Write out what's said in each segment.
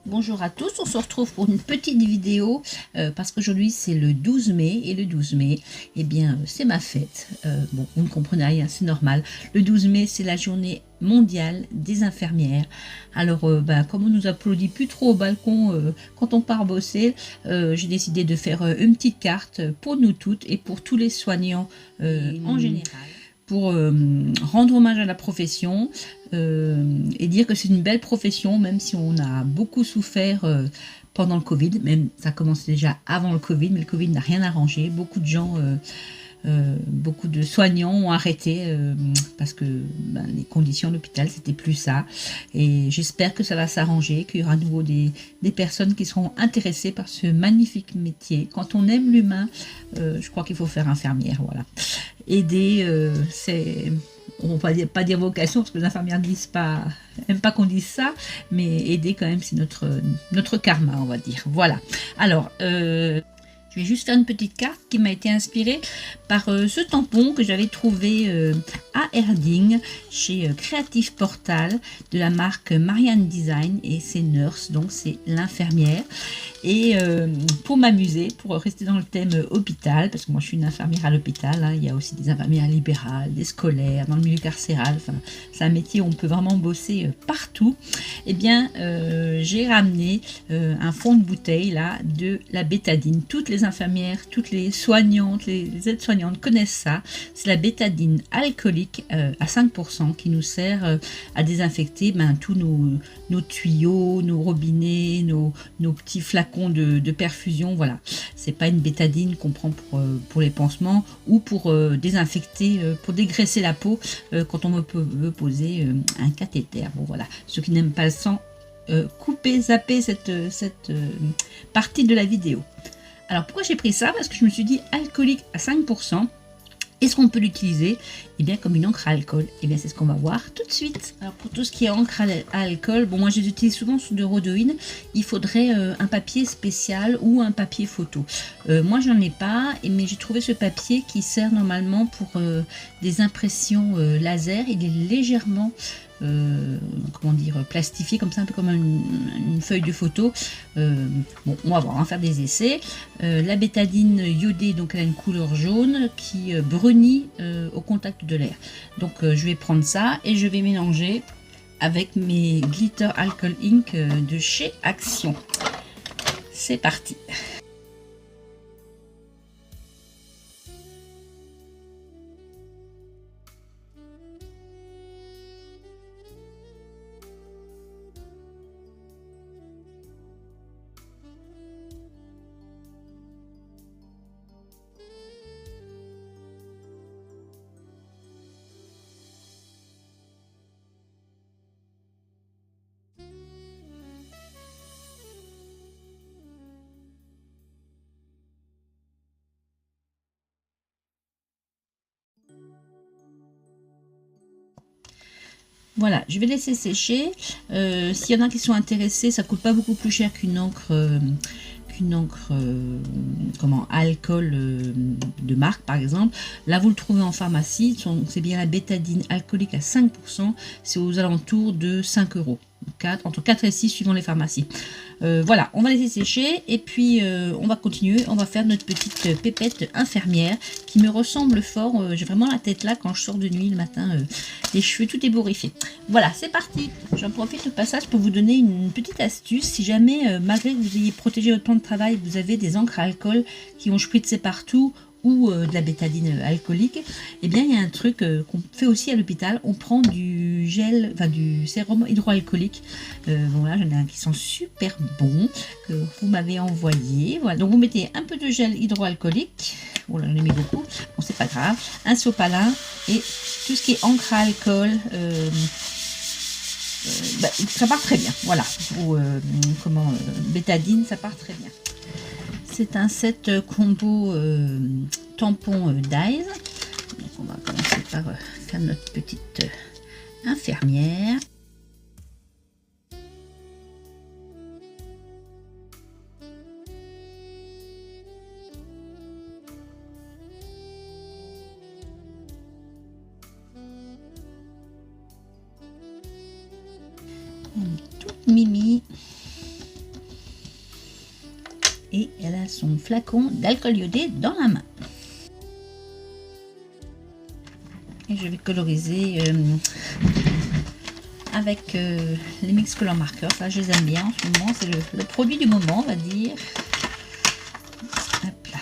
Bonjour à tous, on se retrouve pour une petite vidéo parce qu'aujourd'hui c'est le 12 mai et le 12 mai, eh bien c'est ma fête. Bon, vous ne comprenez rien, c'est normal. Le 12 mai c'est la journée mondiale des infirmières. Alors comme on nous applaudit plus trop au balcon quand on part bosser, j'ai décidé de faire une petite carte pour nous toutes et pour tous les soignants en général, pour rendre hommage à la profession et dire que c'est une belle profession, même si on a beaucoup souffert pendant le Covid. Même ça commençait déjà avant le Covid, mais le Covid n'a rien arrangé. Beaucoup de gens, beaucoup de soignants ont arrêté parce que les conditions de l'hôpital, c'était plus ça. Et j'espère que ça va s'arranger, qu'il y aura à nouveau des personnes qui seront intéressées par ce magnifique métier. Quand on aime l'humain, je crois qu'il faut faire infirmière, voilà. Aider, c'est, on va pas dire vocation, parce que les infirmières n'aiment pas qu'on dise ça, mais aider quand même, c'est notre karma, on va dire. Voilà. Alors, je vais juste faire une petite carte qui m'a été inspirée par ce tampon que j'avais trouvé à Erding chez Creative Portal de la marque Marianne Design, et c'est Nurse, donc c'est l'infirmière. Et pour m'amuser, pour rester dans le thème hôpital, parce que moi je suis une infirmière à l'hôpital, hein, il y a aussi des infirmières libérales, des scolaires, dans le milieu carcéral, enfin, c'est un métier où on peut vraiment bosser partout. Eh bien, j'ai ramené un fond de bouteille là de la bétadine. Toutes les infirmières, toutes les soignantes, les aides-soignantes connaissent ça. C'est la bétadine alcoolique à 5% qui nous sert à désinfecter tous nos tuyaux, nos robinets, nos petits flacons de perfusion. Voilà, c'est pas une bétadine qu'on prend pour les pansements ou pour désinfecter, pour dégraisser la peau quand on veut poser un cathéter. Bon voilà, ceux qui n'aiment pas le sang, coupez, zappez cette partie de la vidéo. Alors pourquoi j'ai pris ça? Parce que je me suis dit alcoolique à 5%. Est-ce qu'on peut l'utiliser comme une encre à alcool? C'est ce qu'on va voir tout de suite. Alors pour tout ce qui est encre à alcool, bon moi je les utilise souvent sous de rhodoïne. Il faudrait un papier spécial ou un papier photo. Moi j'en ai pas, mais j'ai trouvé ce papier qui sert normalement pour des impressions laser. Il est légèrement comment dire, plastifié comme ça, un peu comme une feuille de photo. Bon, on va voir, on va faire des essais. La bétadine iodée, donc elle a une couleur jaune qui brunit au contact de l'air. Donc je vais prendre ça et je vais mélanger avec mes Glitter Alcohol Ink de chez Action. C'est parti. Voilà, je vais laisser sécher. S'il y en a qui sont intéressés, ça coûte pas beaucoup plus cher qu'une encre, alcool de marque par exemple. Là vous le trouvez en pharmacie, c'est bien la bétadine alcoolique à 5%, c'est aux alentours de 5 €. Entre 4 et 6 suivant les pharmacies. Voilà, on va laisser sécher et puis on va continuer, on va faire notre petite pépette infirmière qui me ressemble fort. J'ai vraiment la tête là quand je sors de nuit le matin, les cheveux tout ébouriffés. Voilà, c'est parti. J'en profite au passage pour vous donner une petite astuce. Si jamais, malgré que vous ayez protégé votre plan de travail, vous avez des encres à alcool qui ont spritzé partout, ou de la bétadine alcoolique, il y a un truc qu'on fait aussi à l'hôpital. On prend du gel, du sérum hydroalcoolique. Voilà, j'en ai un qui sent super bon, que vous m'avez envoyé. Voilà, donc vous mettez un peu de gel hydroalcoolique. Voilà, j'en ai mis beaucoup. Bon, c'est pas grave. Un sopalin et tout ce qui est encre à alcool. Ça part très bien. Voilà, ou bétadine, ça part très bien. C'est un set combo tampon Dyes. Donc on va commencer par faire notre petite infirmière. On est toute mimi. et elle a son flacon d'alcool iodé dans la main. Et je vais coloriser avec les Mix Color Markers. Là, je les aime bien en ce moment, c'est le produit du moment, on va dire. Hop là.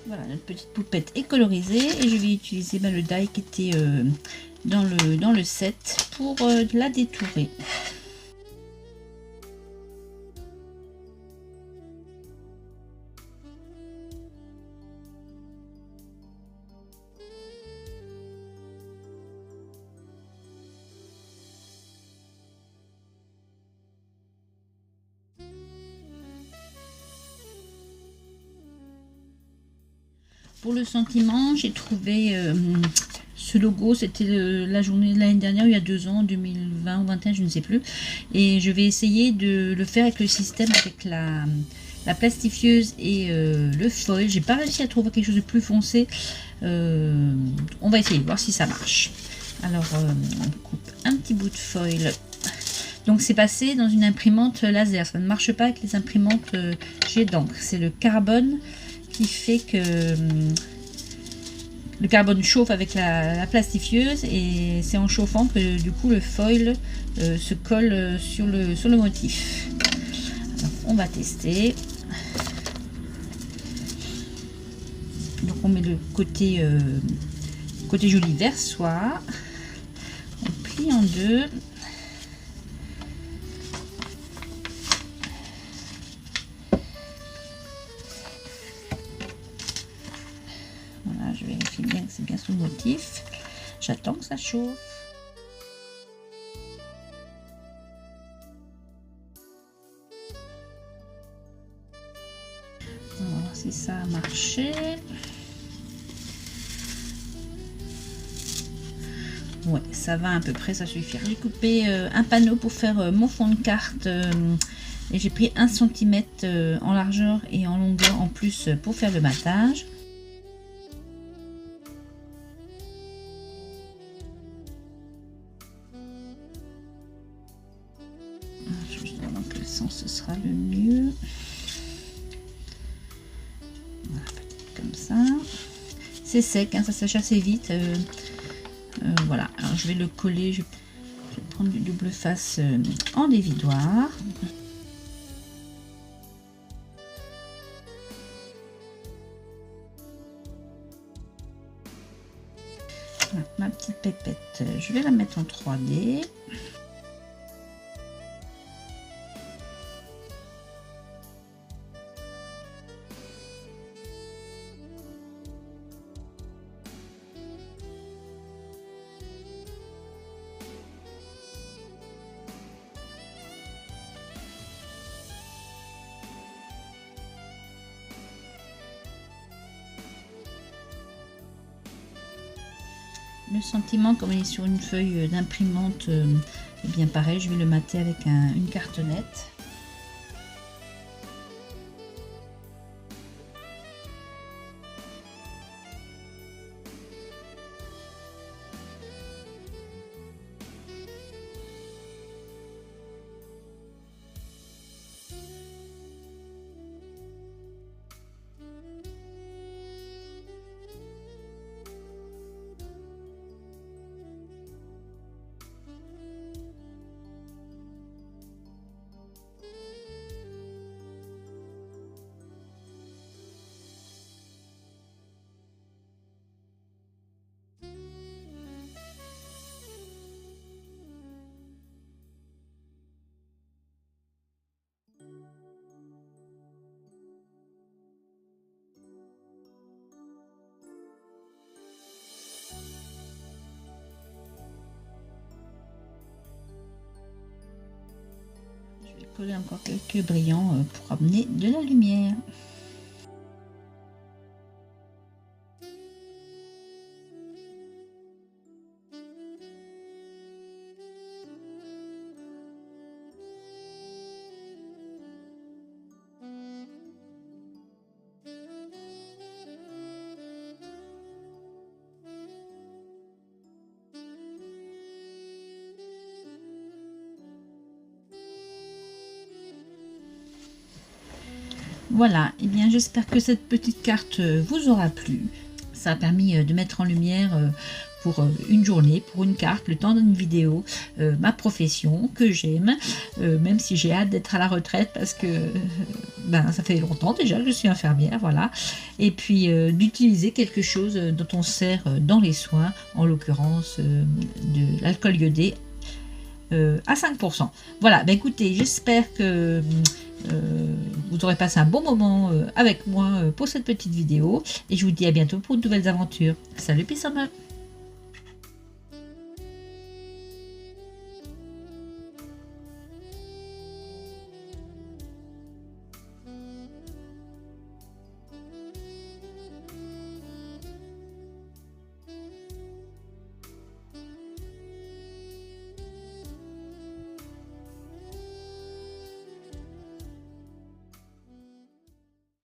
Voilà, notre petite poupette est colorisée et je vais utiliser le die qui était dans le set pour la détourer. Pour le sentiment, j'ai trouvé ce logo, c'était la journée de l'année dernière, il y a 2 ans, 2020 ou 2021, je ne sais plus. Et je vais essayer de le faire avec le système, avec la plastifieuse et le foil. J'ai pas réussi à trouver quelque chose de plus foncé. On va essayer, voir si ça marche. Alors, on coupe un petit bout de foil. Donc c'est passé dans une imprimante laser. Ça ne marche pas avec les imprimantes jet d'encre. C'est le carbone qui fait que le carbone chauffe avec la plastifieuse et c'est en chauffant que du coup le foil se colle sur le motif. Alors, on va tester. Donc on met le côté joli vers soi. On plie en deux. Voilà, je vérifie bien que c'est bien sous le motif. J'attends que ça chauffe. On va voir si ça a marché. Ouais, ça va à peu près, ça suffit. J'ai coupé un panneau pour faire mon fond de carte et j'ai pris 1 cm en largeur et en longueur en plus pour faire le battage. Juste dans quel sens ce sera le mieux. Voilà, comme ça. C'est sec, hein, ça sèche assez vite. Voilà, alors je vais le coller. Je vais prendre du double face en dévidoir. Voilà, ma petite pépette, je vais la mettre en 3D. Le sentiment, comme il est sur une feuille d'imprimante, est bien pareil, je vais le mater avec une cartonnette. vais coller encore quelques brillants pour amener de la lumière. Voilà, et bien j'espère que cette petite carte vous aura plu. Ça a permis de mettre en lumière pour une journée, pour une carte, le temps d'une vidéo, ma profession que j'aime, même si j'ai hâte d'être à la retraite parce que ben, ça fait longtemps déjà que je suis infirmière, voilà. Et puis d'utiliser quelque chose dont on sert dans les soins, en l'occurrence de l'alcool iodé à 5%. Voilà, ben écoutez, j'espère que vous aurez passé un bon moment avec moi pour cette petite vidéo et je vous dis à bientôt pour de nouvelles aventures. Salut, peace and love.